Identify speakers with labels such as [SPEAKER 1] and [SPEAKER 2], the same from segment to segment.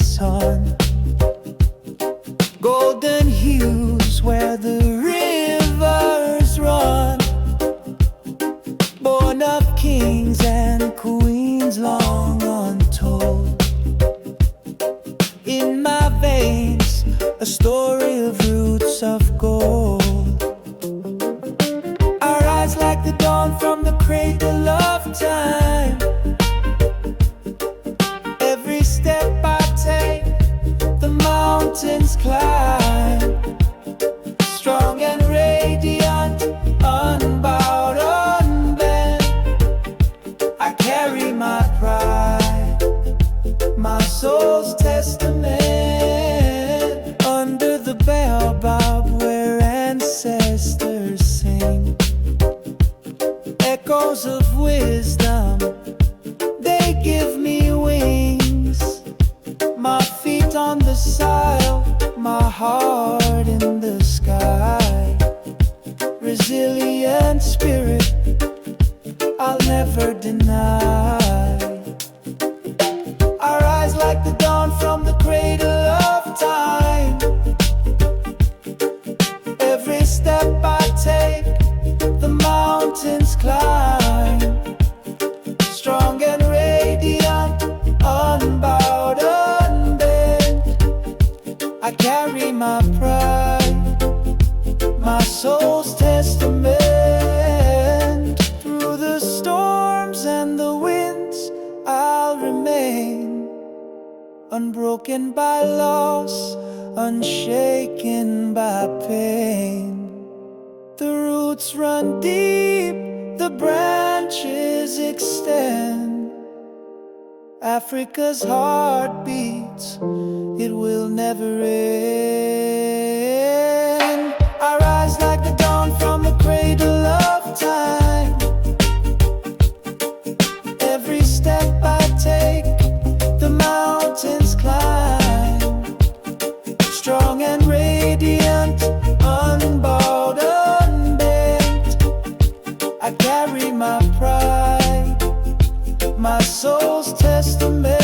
[SPEAKER 1] sun. Golden hues where the rivers run, born of kings and queens long untold. In my veins, a story of roots of gold. Our eyes like the dawn from the cradle of time. Every step I take, the mountains climb. Strong and radiant, unbowed, unbent, I carry my pride, my soul's testament. Under the baobab where ancestors sing, echoes of wisdom, they give me wings. My feet on the soil, my heart in the sky. Resilient spirit, I'll never deny. Our eyes like the dawn from the cradle of time. Every step I take, the mountains climb. Strong and radiant, unbowed, unbent, I carry my pride, my soul's testament. Through the storms and the winds, I'll remain unbroken by loss, unshaken by pain. The roots run deep, the branches extend. Africa's heart beats, it will never end. I rise like the dawn from the cradle of time. Every step I take, the mountains climb. Strong and radiant, unbowed, unbent, I carry my pride, my soul's testament.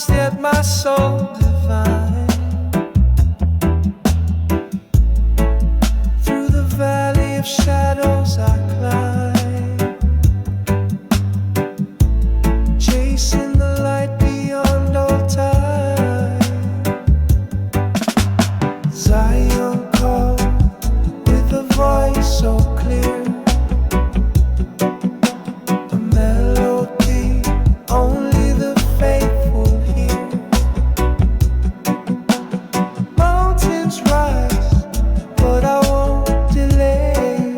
[SPEAKER 1] Yet my soul divine. Through the valley of shadows I climb, chasing the light beyond all time. Zion called with a voice so clear, a melody only the faithful. Rise, but I won't delay.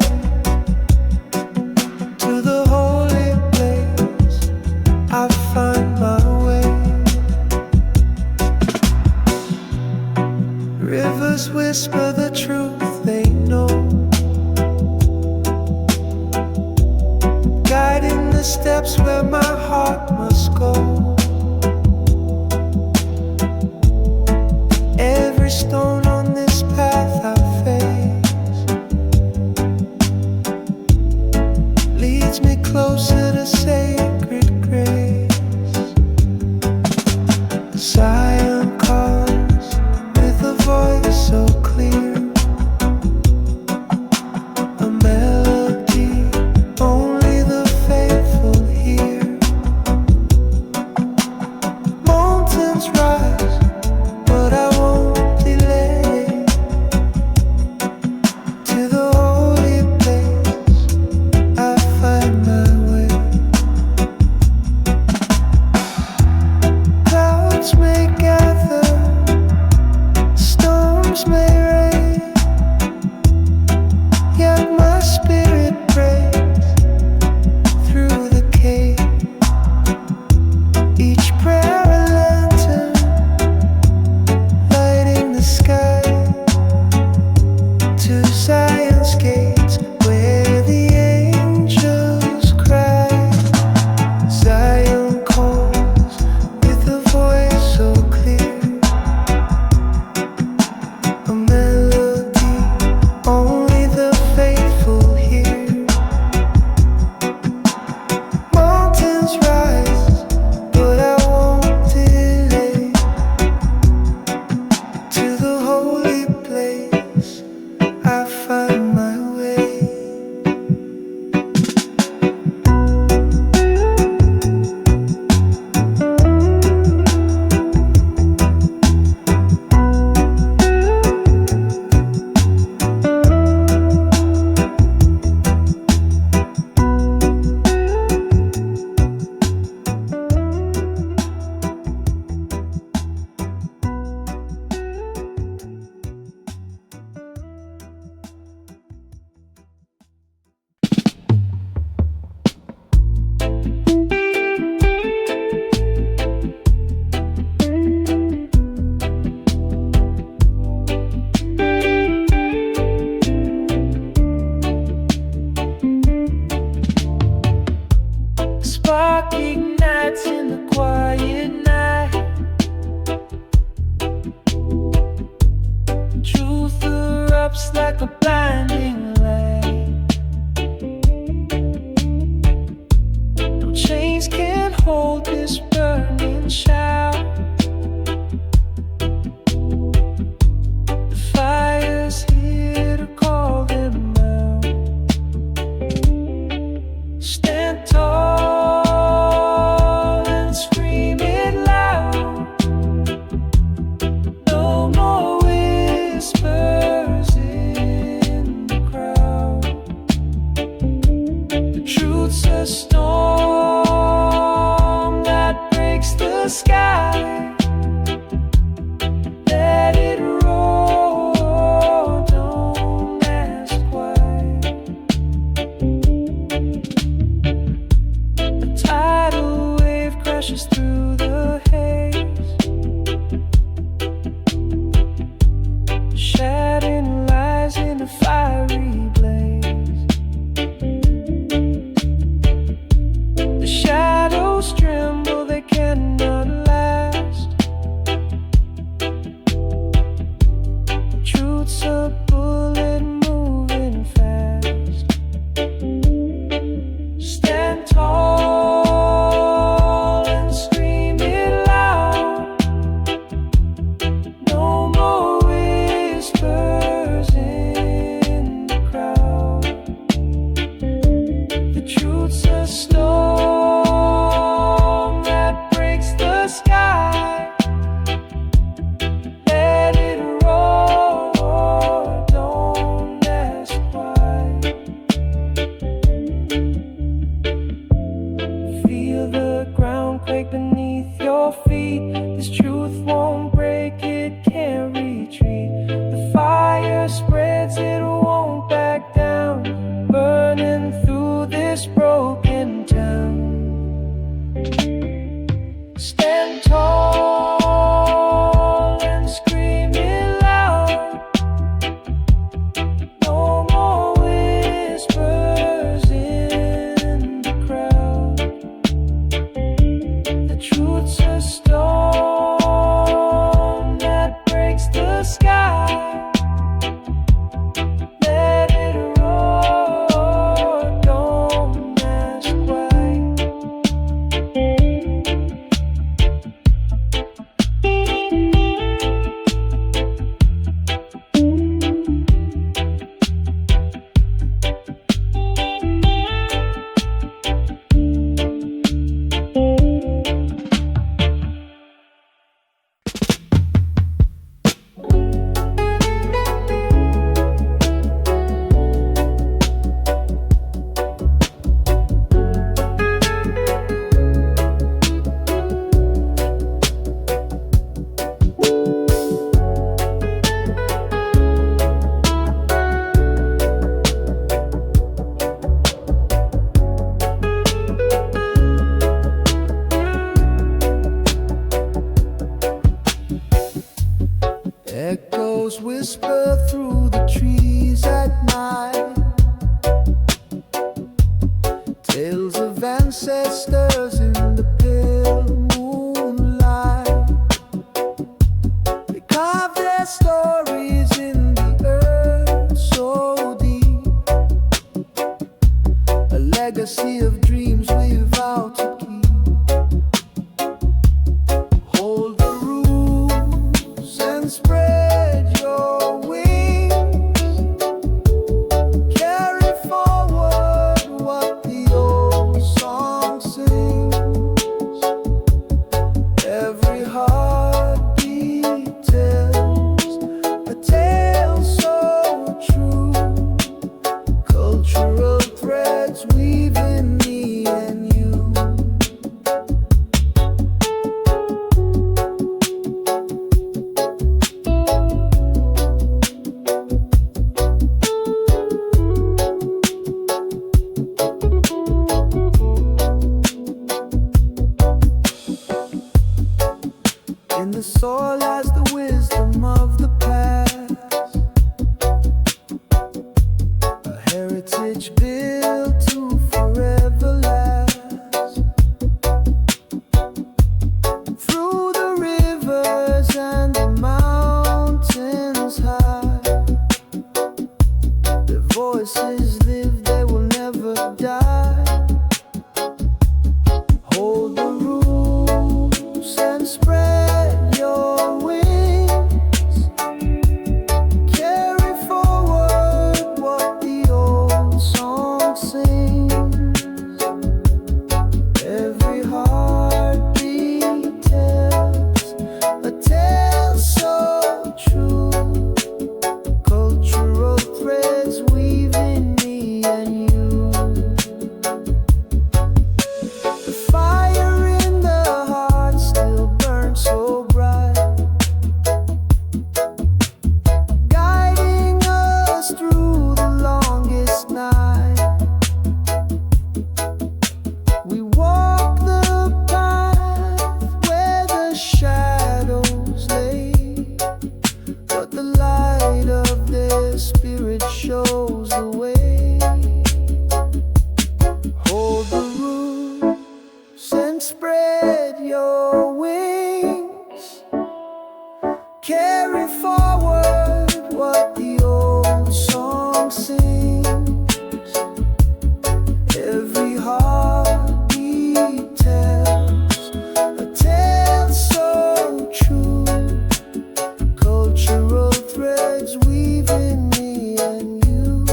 [SPEAKER 1] Zion's gates where the angels cry. Zion calls with a voice so clear, a melody only the faithful hear. Mountains rise, but I won't delay to the holy place. I find my way. Spark ignites in the quiet night. Truth erupts like a blinding light. No chains can hold this burning shout. The fire's here to call them out. Stand tall and scream it loud. No more whispers in legacy of dreams we vowed to keep. Hold the rules and spread your wings. Carry forward what the old song sings. Every heartbeat tells a tale so true. Cultural threads weaving me and you. In the soil lies the wisdom of the past, a heritage built to forever last. Through the rivers and the mountains high, their voices live, they will never die. Hold the rules and spread your wings. Carry forward what the old song sings. Every heartbeat tells a tale so true. Cultural threads weaving me and you. The fire in the heart still burns so bright, guiding us through the longest night. We walk the path where the shadows lay, but the light of their spirit shows the way. Hold the rules and spread your wings. Carry forward what the old song sings. Every heartbeat tells a tale so true. Cultural threads weaving me and you.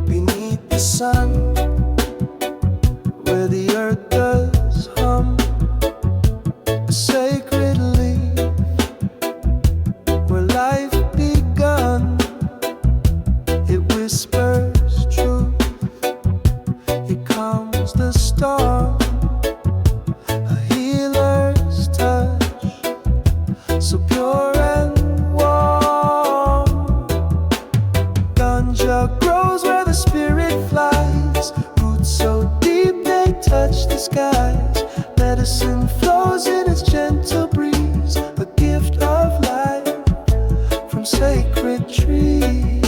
[SPEAKER 1] Beneath the sun, where the earth does hum, a sacred leaf, where life begun. It whispers truth. Here comes the storm, a healer's touch, so pure and warm. Ganja grows where the spirit flies, roots so deep they touch the skies. Medicine flows in its gentle breeze, a gift of life from sacred trees.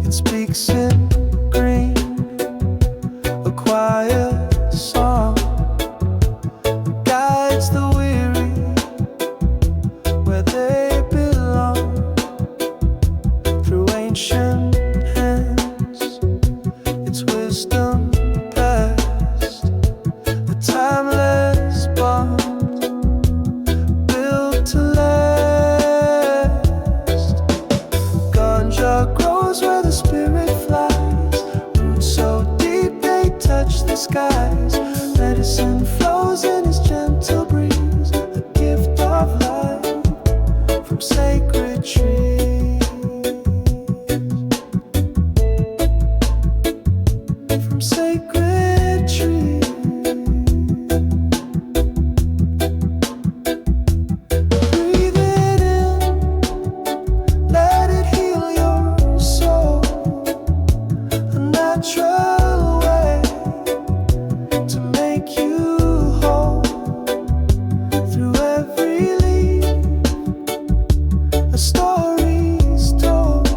[SPEAKER 1] It speaks in green, a quiet song, guides the weary where they belong. Through ancient hands trees, from sacred trees. Breathe it in, let it heal your soul. A natural way to make you whole. Through every leaf, a story's told.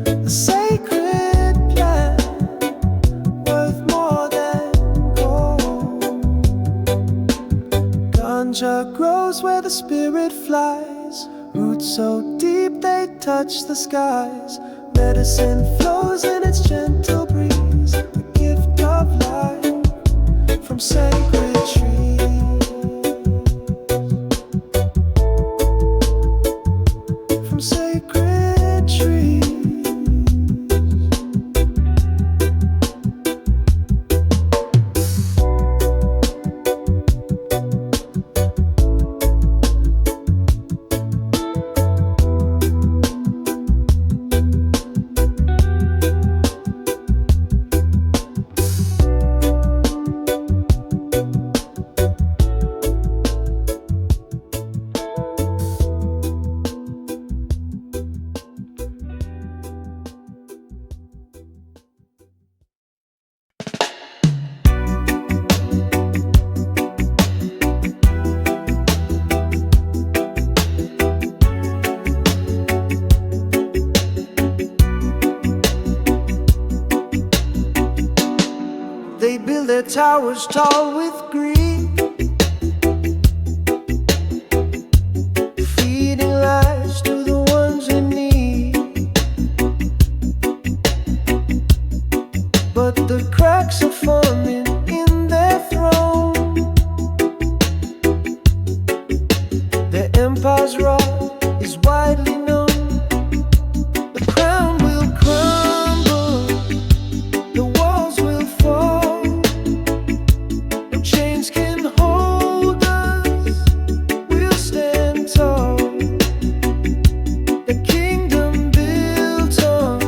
[SPEAKER 1] A sacred plant worth more than gold. Ganja grows where the spirit flies. Roots so deep they touch the skies. Medicine flows in its gentle breeze. The gift of life from sacred trees. From sacred trees. They build their towers tall with greed, feeding lies to the ones in need. But the cracks are forming in their throne. Their empire's rot is widely known. The crown will crumble, the walls will fall. No chains can hold us, we'll stand tall. The kingdom built on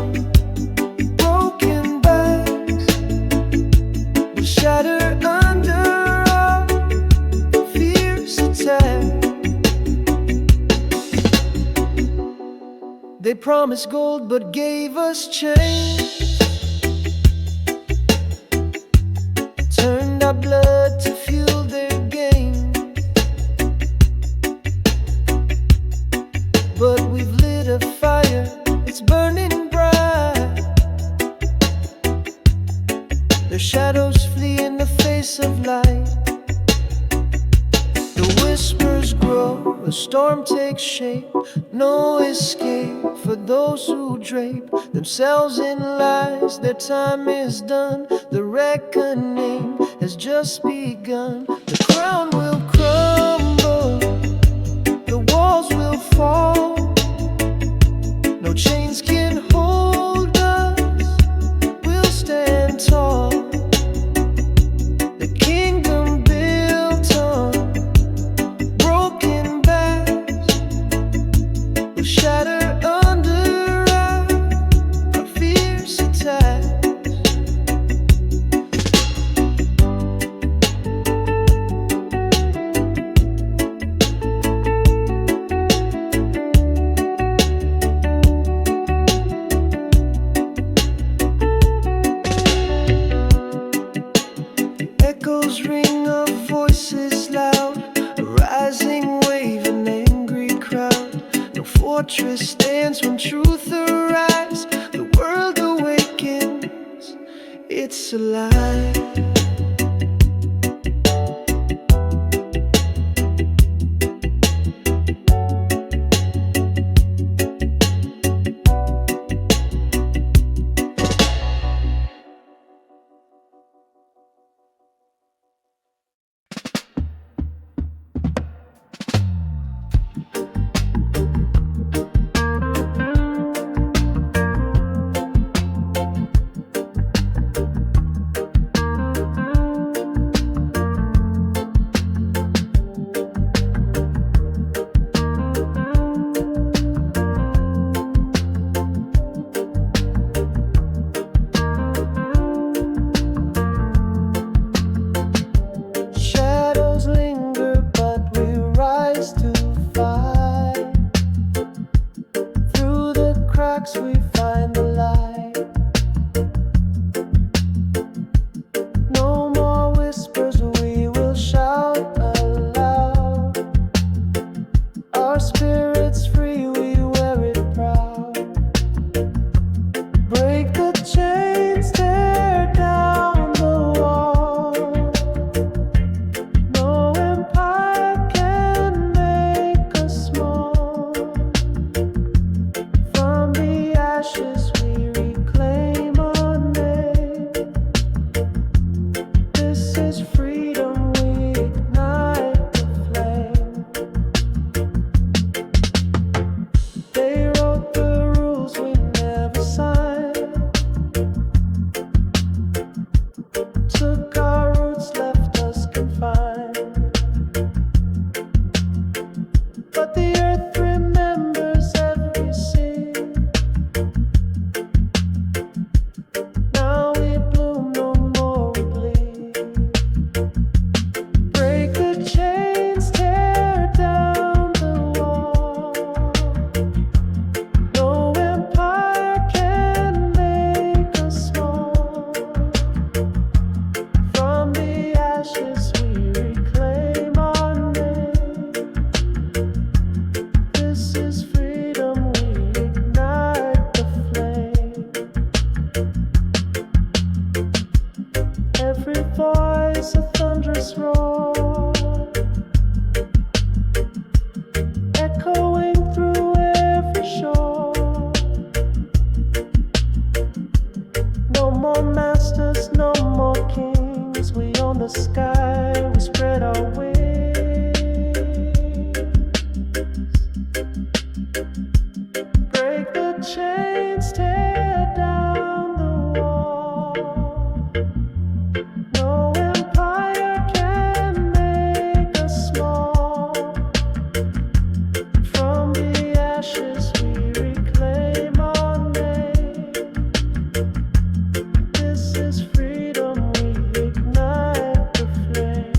[SPEAKER 1] broken backs will shatter under our fierce attack. They promised gold but gave us chains, turned our blood to fuel their gain. But we've lit a fire, it's burning bright. Their shadows flee in the face of light. The whispers grow, a storm takes shape. No escape for those who drape themselves in lies. Their time is done, the reckoning has just begun. The crown will crumble, the walls will fall. No chains can hold us, we'll stand tall. The kingdom built on broken backs will shatter under our fierce attacks. Echoes ring of voices loud, a rising wave, an angry crowd. No fortress stands when truth arrives. The world awakens, it's alive. cracks we find the light. No more whispers, we will shout aloud. Our spirit's free, we wear it proud. Break the chains, tear down the wall. No empire can make us small. From the ashes we reclaim our name. This is freedom, we ignite the flame. They wrote the rules we never signed. Took our roots, left us confined. But the earth remembers every scene. Now we bloom, no more we bleed. Break the chains, tear down the wall. No empire can make us small. From the ashes we reclaim our name. This is freedom, we ignite the flame. Every voice a thunderous roar, echoing through every shore. No more masters, no more kings. We own the sky, we spread our wings. Break the chains, tear down the wall. No empire can make us small. From the ashes we reclaim our name. This is freedom, we ignite the flame.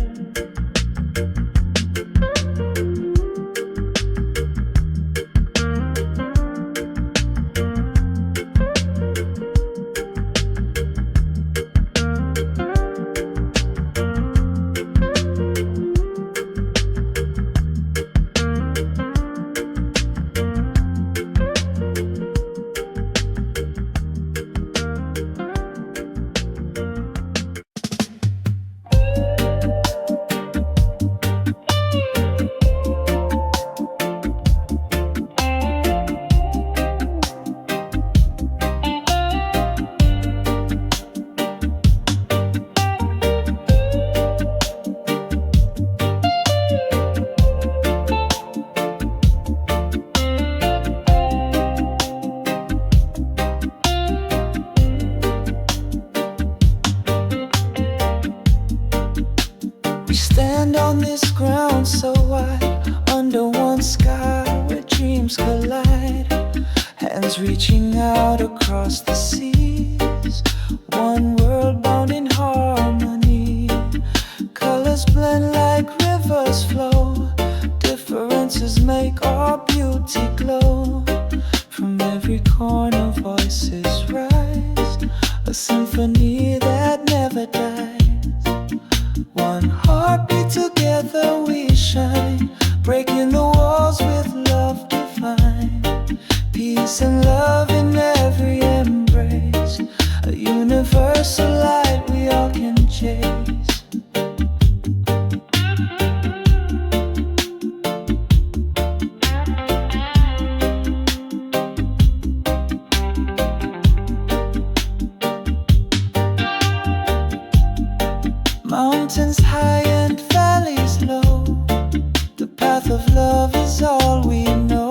[SPEAKER 1] We stand on this ground so wide, under one sky where dreams collide. Hands reaching out across the seas, one world bound in harmony. Colors blend like rivers flow, differences make our beauty glow. From every corner voices rise, a symphony that never dies. One heartbeat, together we shine, breaking the walls with love divine. Peace and love in every embrace, a universal light we all can chase. Mountains high and valleys low, the path of love is all we know.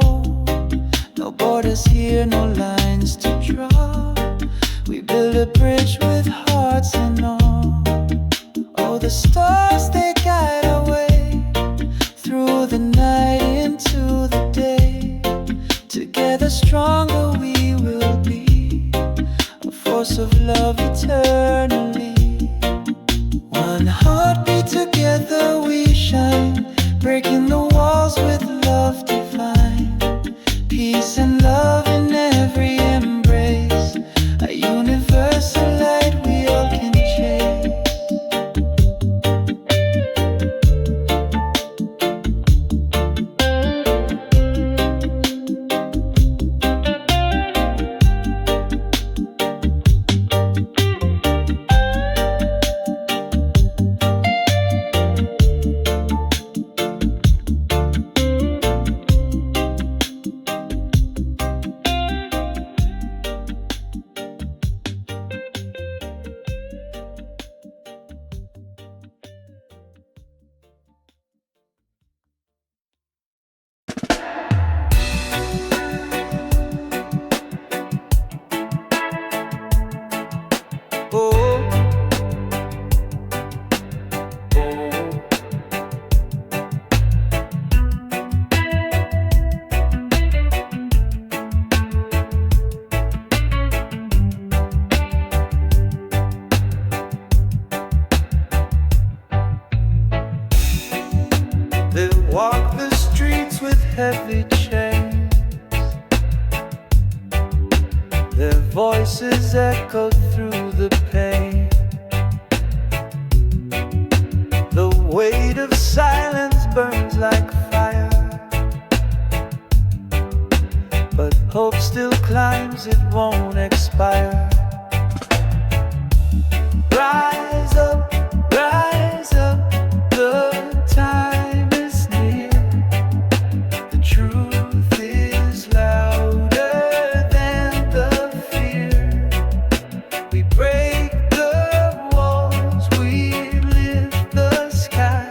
[SPEAKER 1] No borders here, no lines to draw. We build a bridge with hearts and all. Oh, the stars, they guide our way through the night into the day. Together stronger we will be, a force of love eternally. One heartbeat, together we shine, breaking the walls with love divine. Peace and love in every voices echoed through the pain. The weight of silence burns like fire, but hope still climbs, it won't expire. Rise up, the time is near. The truth is louder than the fear. We break the walls, we lift the sky.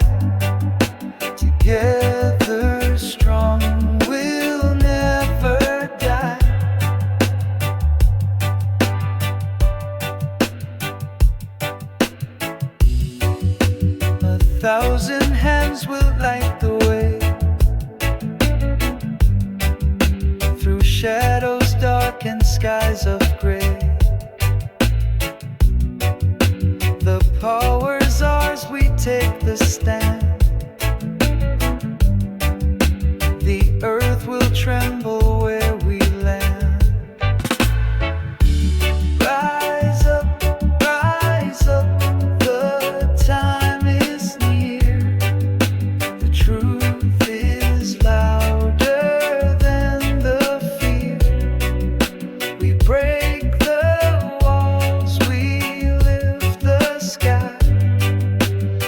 [SPEAKER 1] Together strong, we'll never die. A thousand hands will light the way through shadows dark and skies of gray. The power's ours, we take the stand. The earth will tremble where we land. Rise up, the time is near. The truth is louder than the fear. We break the walls, we lift the sky.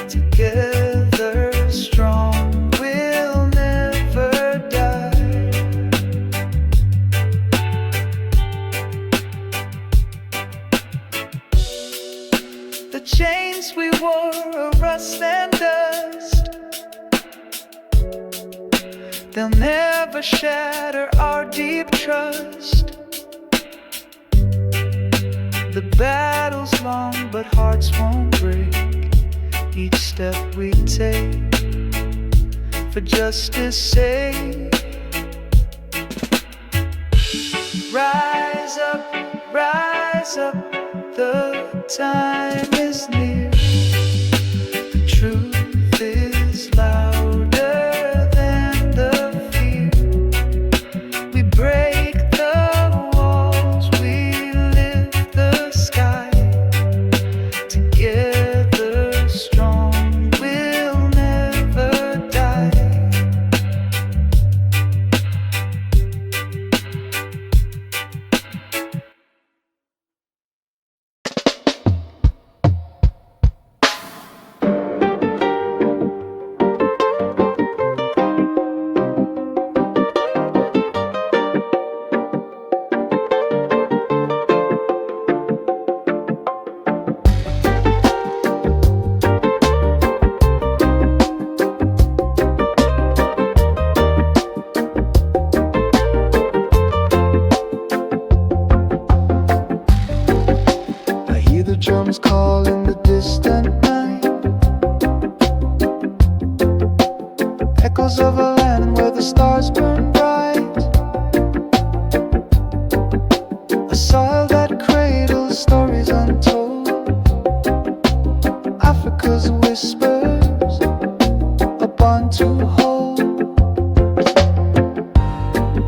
[SPEAKER 1] Together strong, we'll never die. The chains we wore are rust and dust. They'll never shatter our deep trust. The battle's long, but hearts won't break. Each step we take for justice' sake. Rise up, the time is near. The truth is louder than the fear. We break the walls, we lift the sky. Together strong, we'll never die. Drums call in the distant night, echoes of a land where the stars burn bright. A soil that cradles stories untold, Africa's whispers, a bond to hold.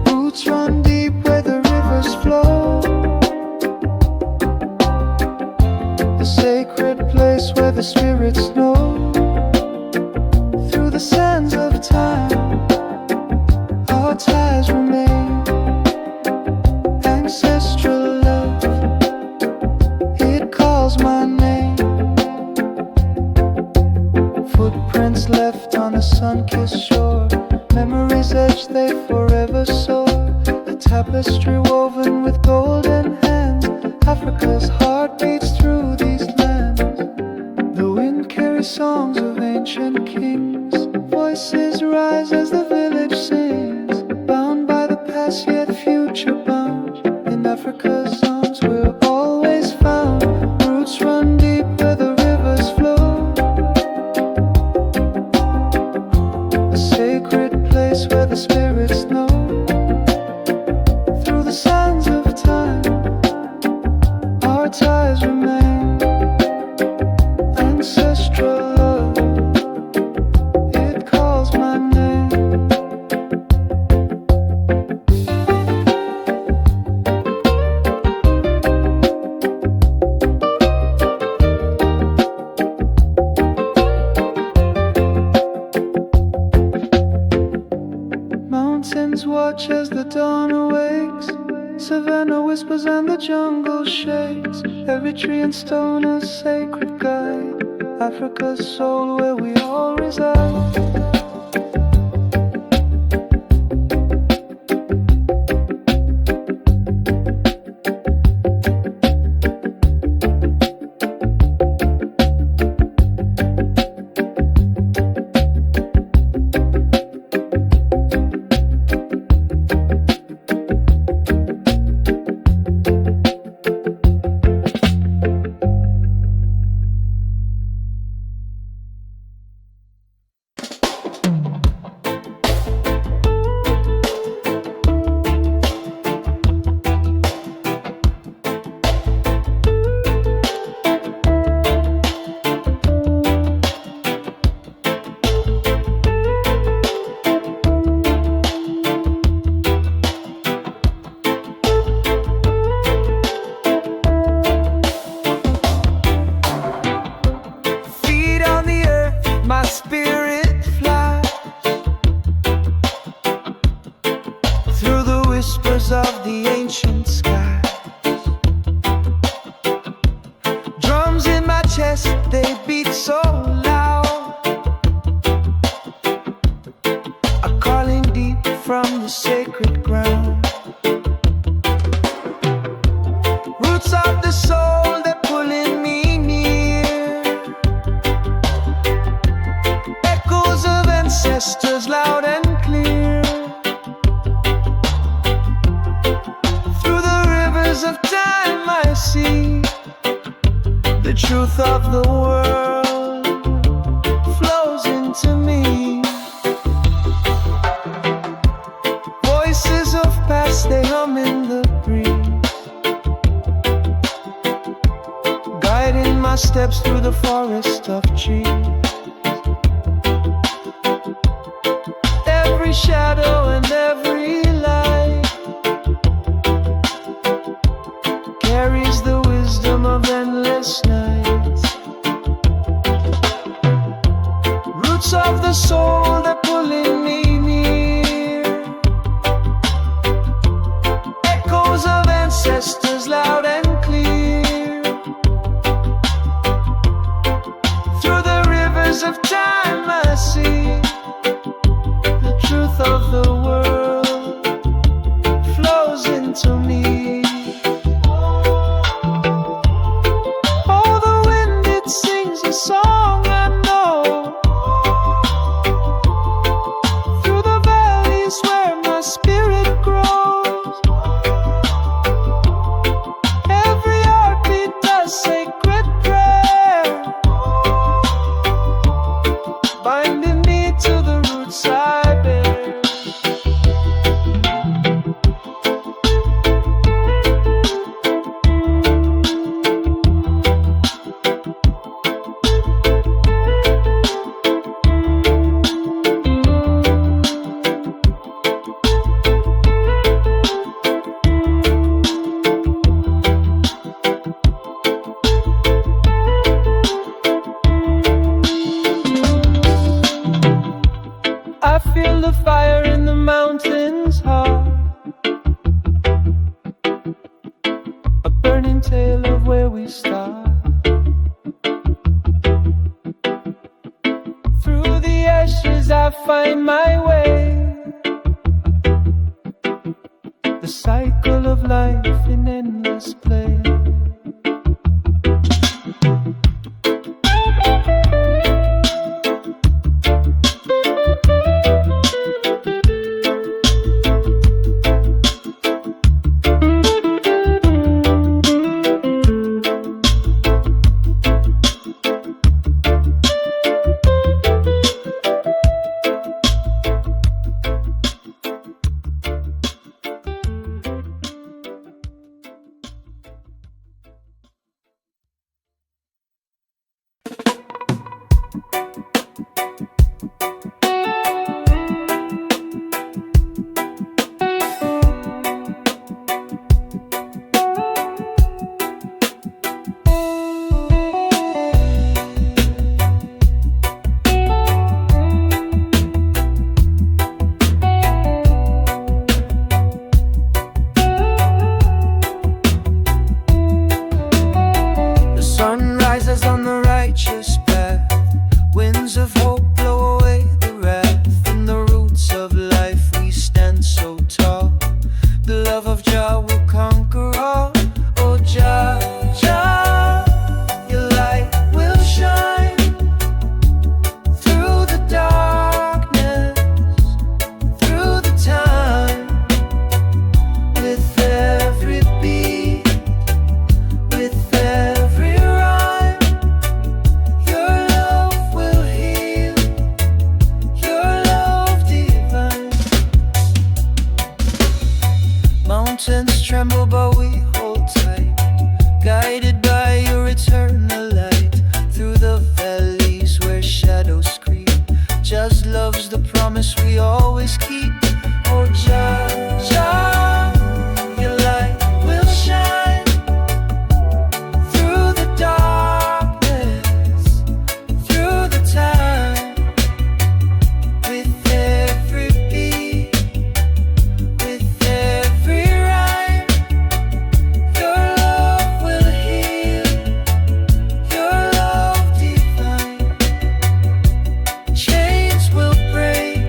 [SPEAKER 1] Roots run deep where the rivers flow, a sacred place where the spirits know. Through the sands of time, our ties remain. Ancestral love, it calls my name. Footprints left on a sun-kissed shore, memories etched, they forever soar. A tapestry woven with golden hands, Africa's heart beats through these lands. The wind carries songs of ancient kings, voices rise as the village sings. Bound by the past yet future bound, in Africa's arms we're always found. Roots run deep where the rivers flow, a sacred place where the spirits know. Through the sands of time, our ties remain. Ancestral love, it calls my name. watch as the dawn awakes. Savannah whispers and the jungle shakes. Every tree and stone a sacred guide. Africa's soul where we all reside. Of the ancient skies, drums in my chest, they beat so loud, are calling deep from the sacred ground. Roots of the soul, they're pulling me near. Echoes of ancestors loud and clear. Of time I see the truth of the world flows into me. Voices of past, they hum in the breeze, guiding my steps through the forest of trees. Every shadow and every light carries the wisdom of endless nights. Roots of the soul, they're pulling me near. Echoes of ancestors loud and clear. Through the rivers of time I see the truth of the world flows into me. Song I know, through the valleys where my spirit grows. Every heartbeat does sacred prayer, binding me to the roots I bear. I feel the fire in the mountains heart, a burning tale of where we start. Through the ashes I find my way, the cycle of life in endless play. Jah will conquer all. Oh Jah, Jah, your light will shine through the darkness, through the time. With every beat, with every rhyme, your love will heal, your love divine. Mountains tremble but we hold tight, guided by your eternal light. Through the valleys where shadows scream, just love's the promise we always keep. Oh Jah, Jah, your light will shine through the darkness, through the time. With every beat, with every rhyme, your love will heal, your love divine. Chains will break,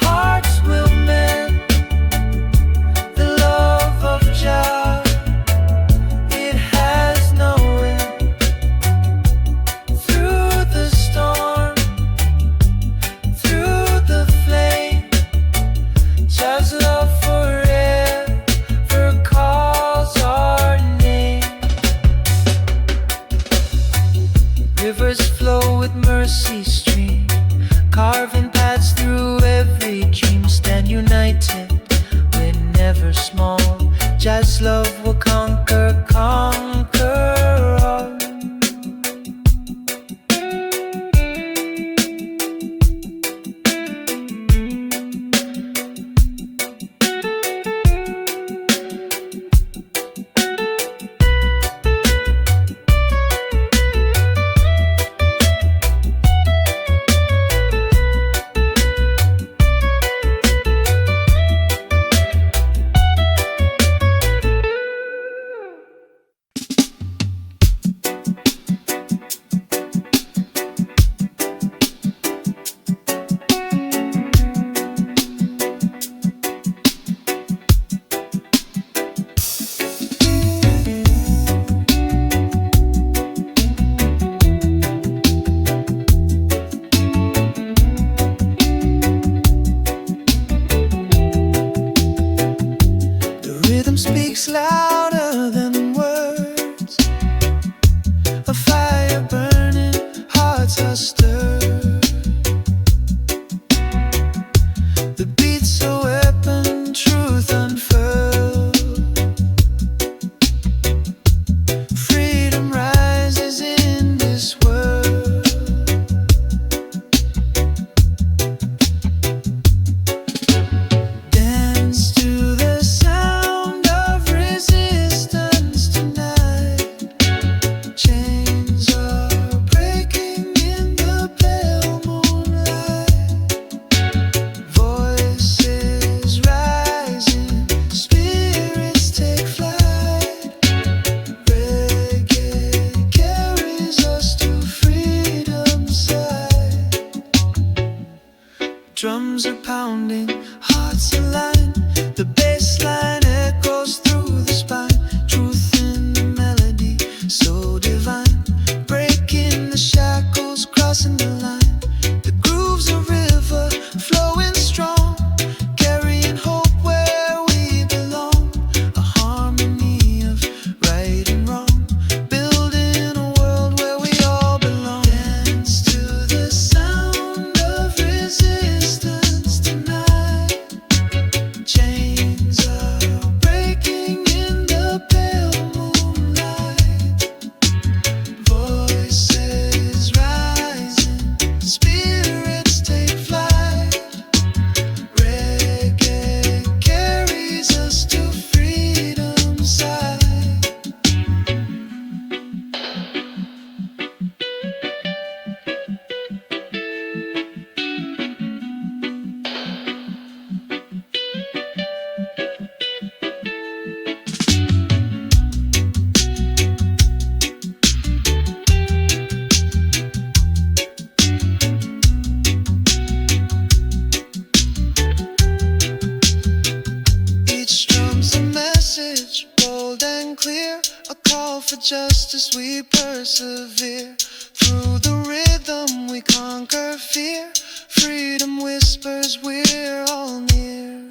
[SPEAKER 1] hearts will mend. The love of Jah, it has no end. Through the storm, through the flame, Jah's love forever calls our name. Rivers flow with mercy stream, carving paths through every dream. Stand united, we're never small. Jah's love will conquer, conquer all. The rhythm speaks louder than words. A fire burning, hearts are stirred. The beat's a weapon, truth unfurled. Freedom rises in this world. Dance to the sound of resistance. a message, bold and clear, a call for justice, we persevere. Through the rhythm we conquer fear, freedom whispers we're all near.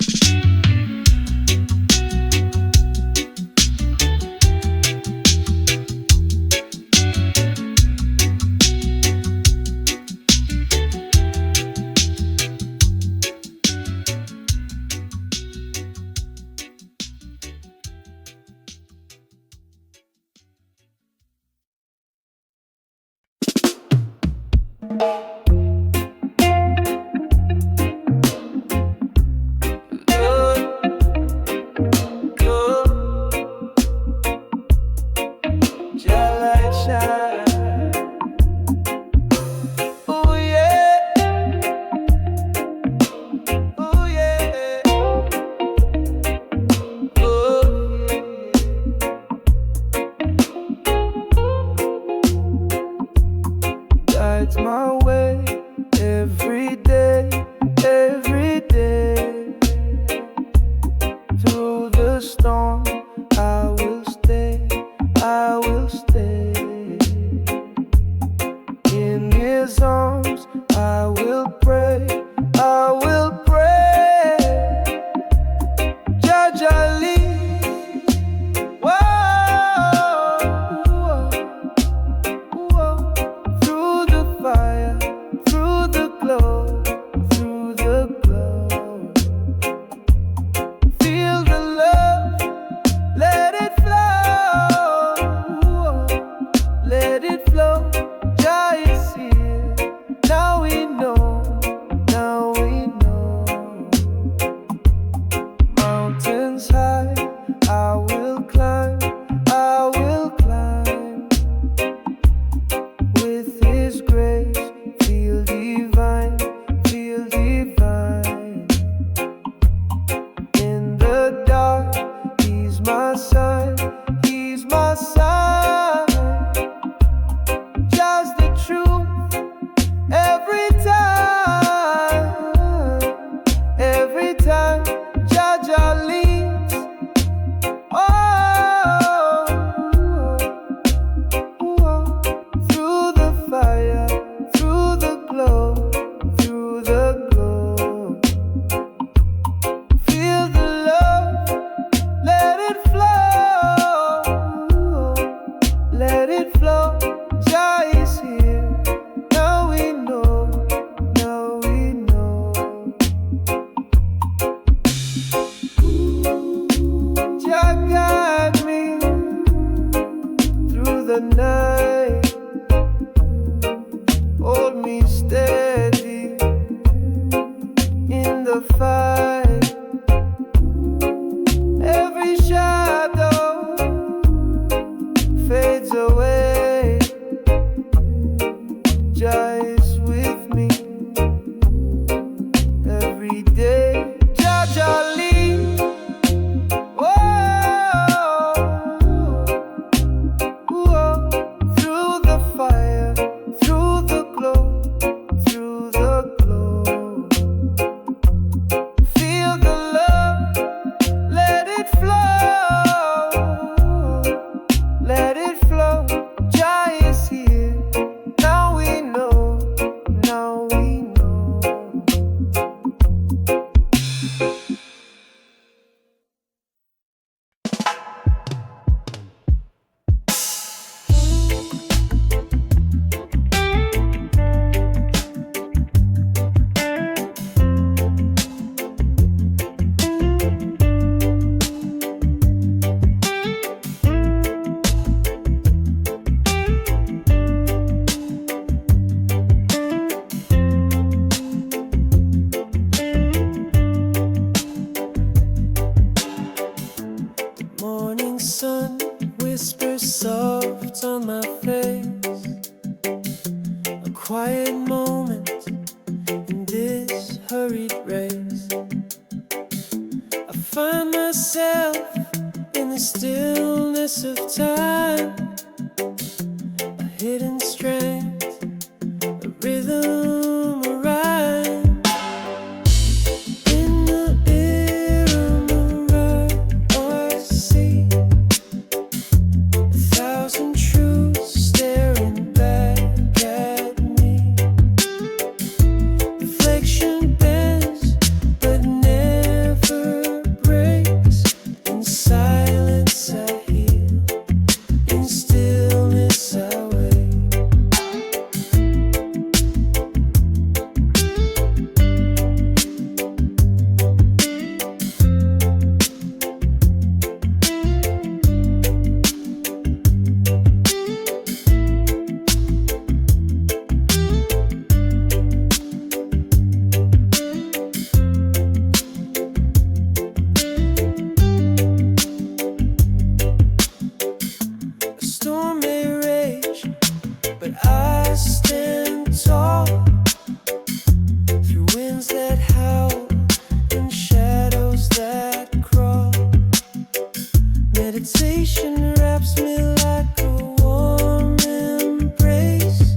[SPEAKER 1] Meditation wraps me like a warm embrace,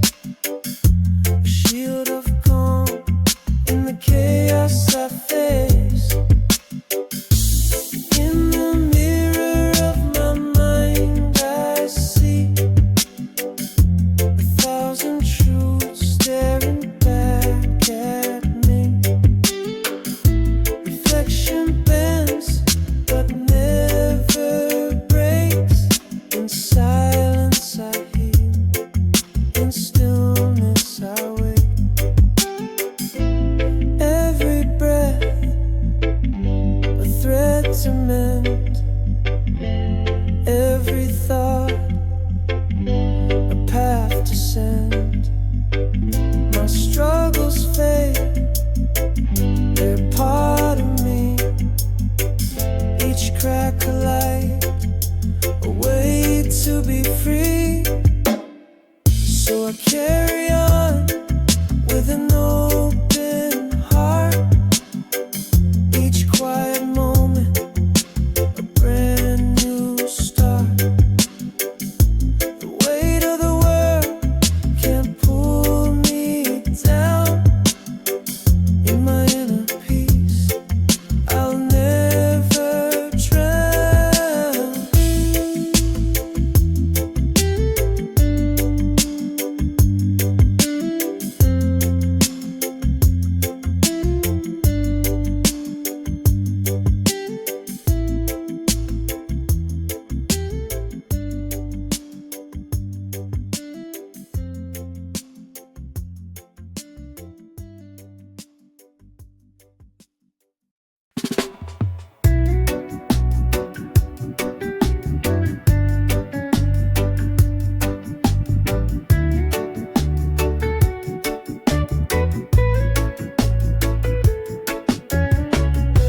[SPEAKER 1] a shield of calm in the chaos I face. In the mirror of my mind I see 1,000 truths staring back at me. Reflection bends but never breaks. In silence I heal, in stillness I wait. Every breath a thread to mend, every thought a path to send. My struggles fade, they're part of me. Each crack a light, a way to be free. So I carry on with an open heart. Each quiet moment a brand new start. The weight of the world can't pull me down. In my inner peace I'll never drown.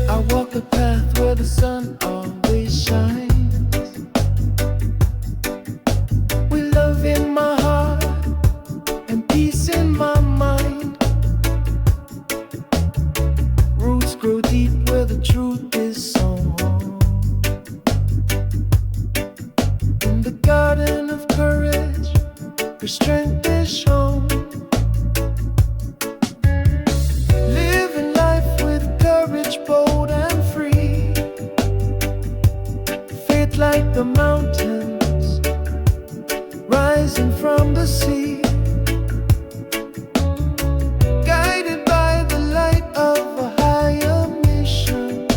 [SPEAKER 1] I walk the path where the sun always shines, with love in my heart and peace in my mind. Roots grow deep where the truth is sown. In the garden of courage, where strength is shown. Living life with courage, bold and free. Faith like the mountains, rising from the sea. Guided by the light of a higher mission.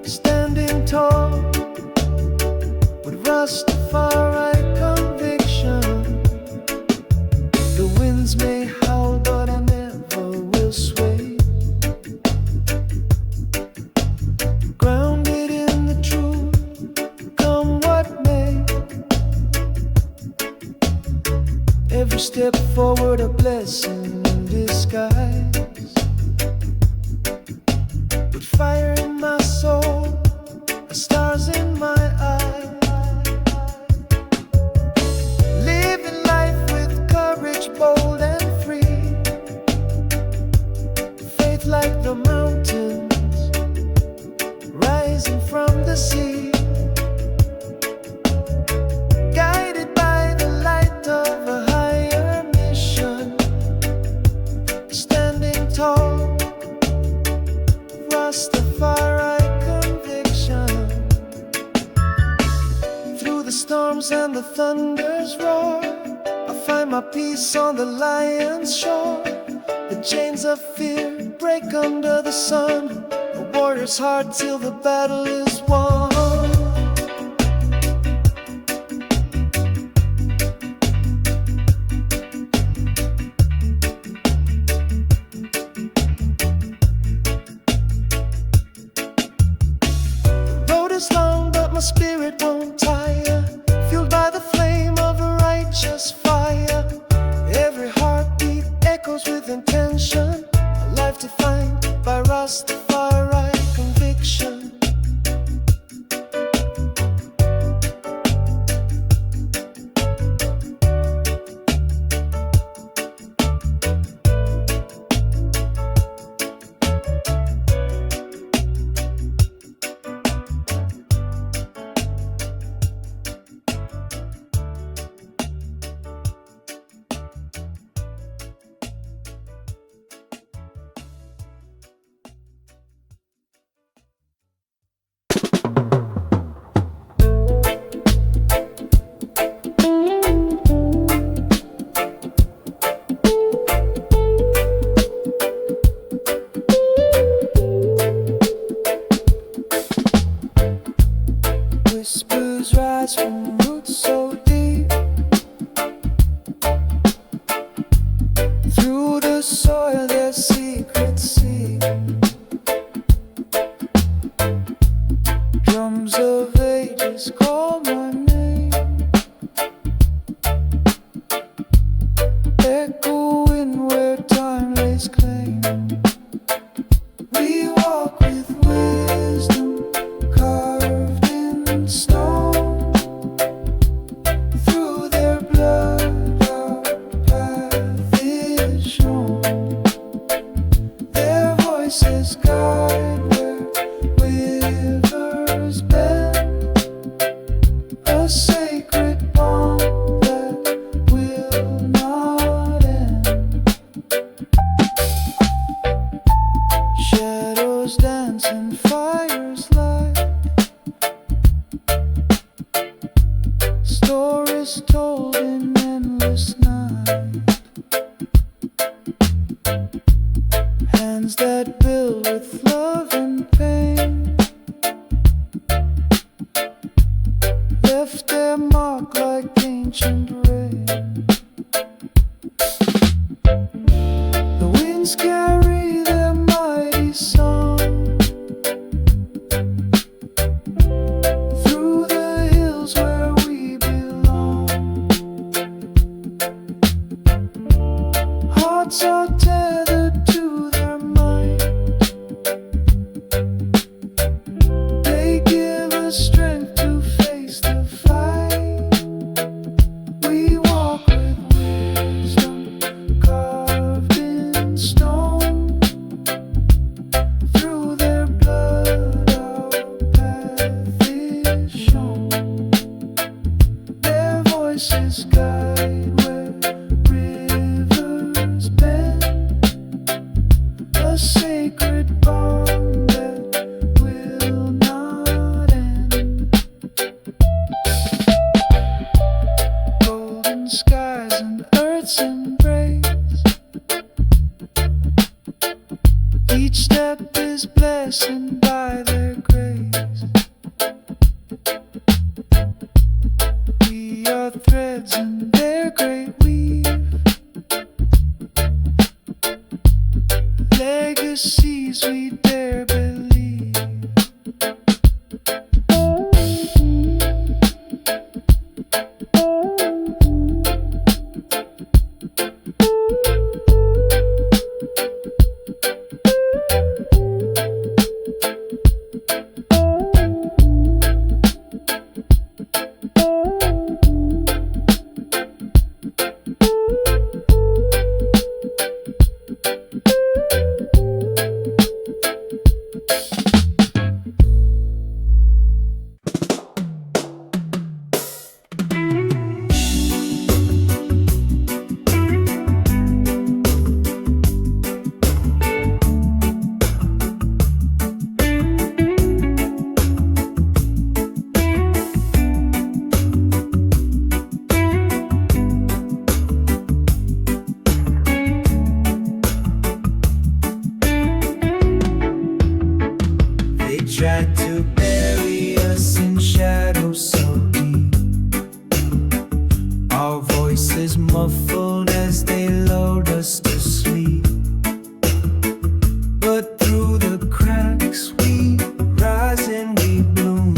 [SPEAKER 1] Standing tall with Rastafari conviction. The winds may howl, but I never will sway. Grounded in the truth, come what may. Every step forward a blessing in disguise. With fire in my soul, stars in my eyes. Living life with courage, bold and free. Faith like the mountains, rising from the sea. Guided by the light of a higher mission. Standing tall, Rastafari conviction. Through the storms and the thunder's roar, I find my peace on the lion's shore. The chains of fear break under the sun. A warrior's heart till the battle is won. The road is long, but my spirit won't tire. Fueled by the flame of a righteous fire. Every heartbeat echoes with intention. A life defined by Rastafari conviction. Trees rise from roots so deep. Through the soil their secrets seep. Drums of ages call my name, echoing where time lays claim. We walk with wisdom carved in stone. Through their blood our path is shown. Their voices guide where rivers bend, a sacred bond that will not end. Shadows dance and fires light, stories told in endless night. Hands that build with love and pain left their mark like ancient rain. The winds carry their mighty song through the hills where we belong. Hearts are tethered to their might. They give us strength to face the fight. We walk with wisdom carved in stone. Through their blood our path is shown. Their voices guide where rivers bend, a sacred bond that will not end. Golden skies and earth's embrace, each step is blessed by their grace. We are threads in their great weave, legacies we dare believe. They tried to bury us in shadows so deep, our voices muffled as they lulled us to sleep. But through the cracks we rise and we bloom,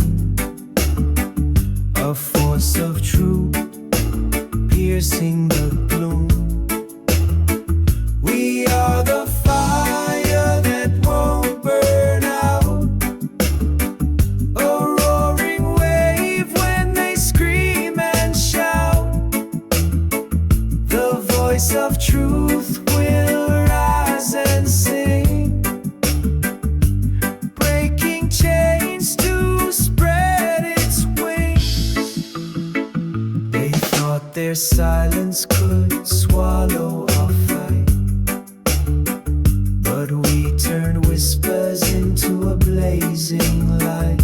[SPEAKER 1] a force of truth piercing the gloom. We are the fire that won't burn out, a roaring wave when they scream and shout. The voice of truth will rise and sing, breaking chains to spread its wings. They thought their silence could swallow our fight, but we turned whispers into a blazing light.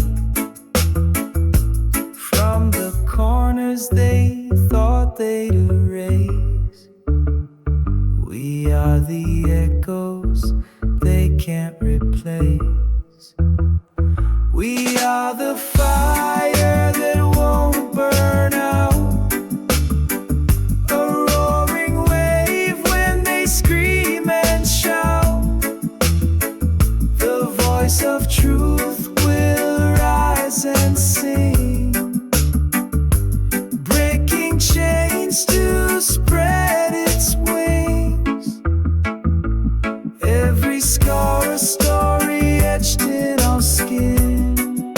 [SPEAKER 1] From the corners they thought they'd erase, we are the echoes they can't replace. We are the fire that won't sing, breaking chains to spread its wings. Every scar a story etched in our skin,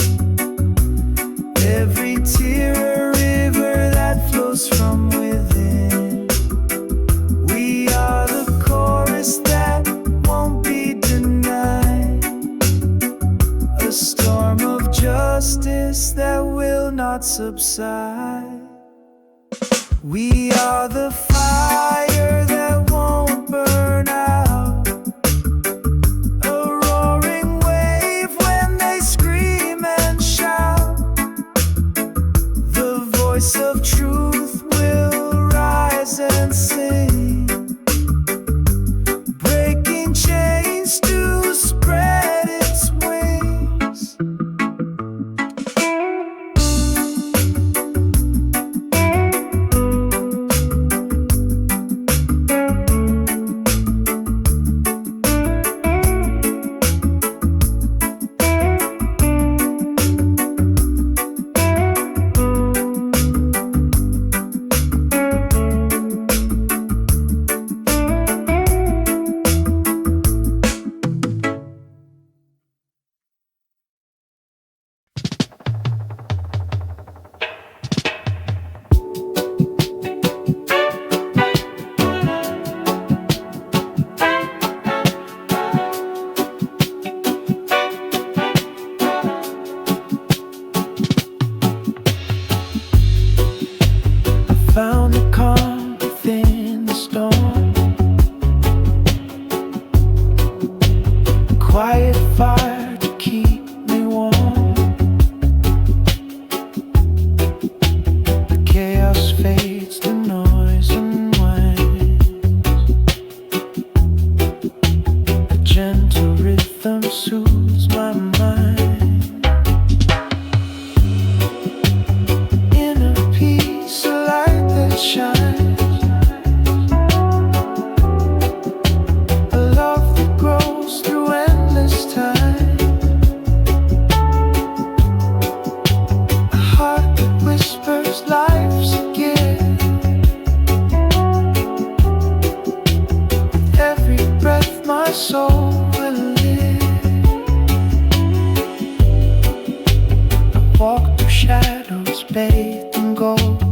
[SPEAKER 1] every tear a river that flows from within. We are the chorus that won't be denied, a storm of justice that will not subside. We are the fire that won't burn out, a roaring wave when they scream and shout. The voice of truth will rise and sing, breaking chains to spread its wings. Found a calm within the storm, a quiet fire to keep me warm. The chaos fades, the noise unwinds, a gentle rhythm soothes my mind. Inner peace, a light that shines, a love that grows through endless time, a heart that whispers life's a gift. With every breath my soul will live. I walk through shadows bathed in gold,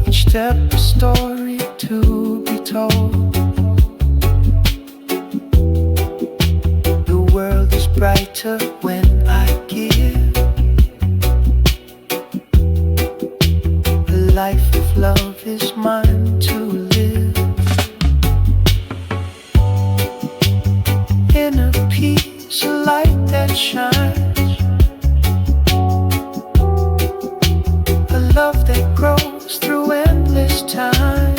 [SPEAKER 1] each step a story to be told. The world is brighter when I give. A life of love is mine to live. Inner peace, a light that shines, a love that grows through endless time,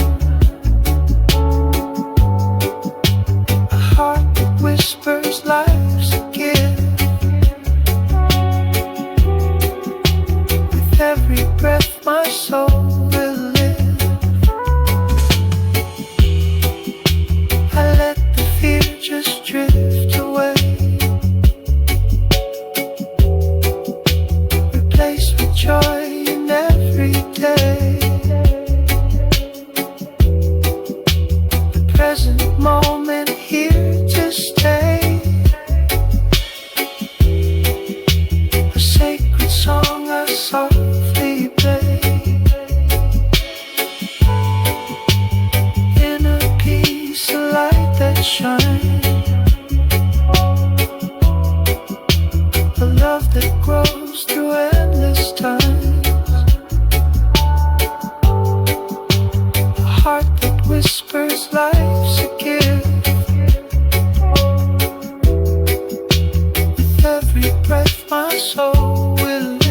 [SPEAKER 1] a heart that whispers life's a gift. With every breath my soul will live. I let the fear just drift away, replaced with joy in every day. The present moment here to stay, a sacred song I softly play. Inner peace, a light that shines, a love that grows through endless times, a heart that whispers life's a gift. With every breath my soul will live.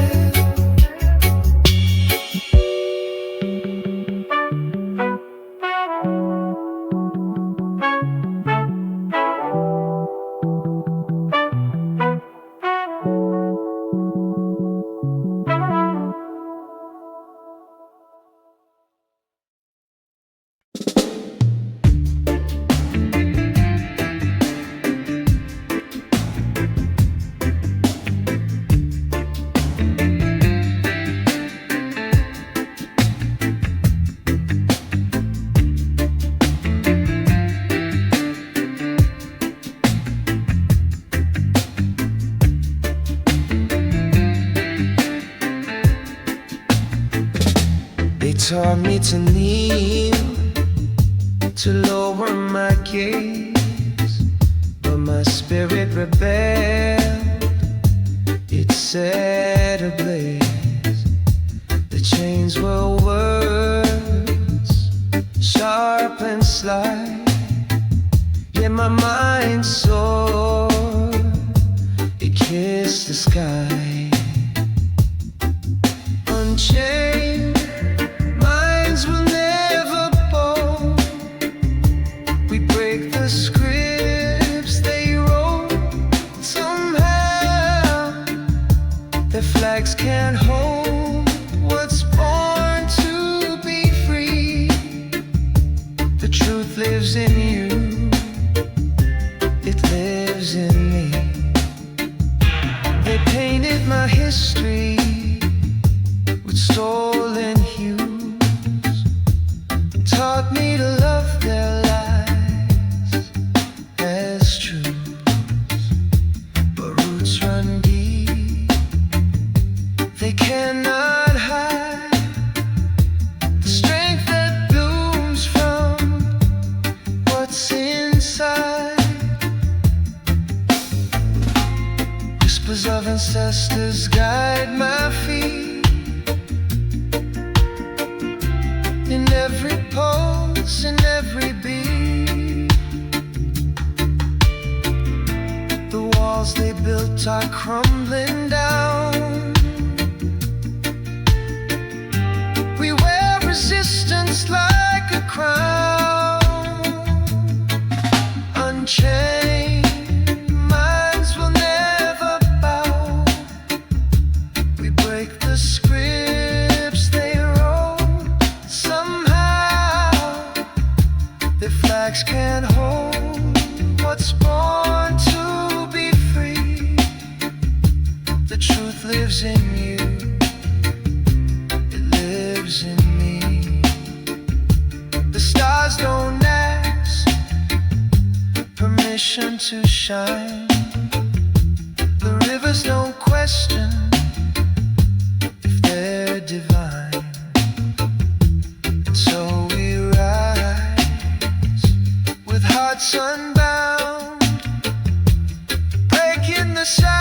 [SPEAKER 1] taught me to kneel, to lower my gaze, but my spirit rebelled. It set ablaze. The chains were words, sharp and sly, yet my mind soared. It kissed the sky. Unchained minds will never bow. We break the scripts they wrote. Somehow their flags can't hold what's born to be free. The truth lives in you, it lives in me. They painted my history with stolen hues, taught me to love their lies as truths. But roots run deep, they cannot hide the strength that blooms from what's inside. Whispers of ancestors guide my feet. In every pulse, in every beat, the walls they built are crumbling down. We wear resistance like a crown. Unchained minds will never bow. We break the scripts they wrote. Somehow their flags can't hold what's born to be free. The truth lives in you, it lives in me. The stars don't ask permission to shine. The rivers don't question if they're divine. And so we rise with hearts unbound, breaking the silence.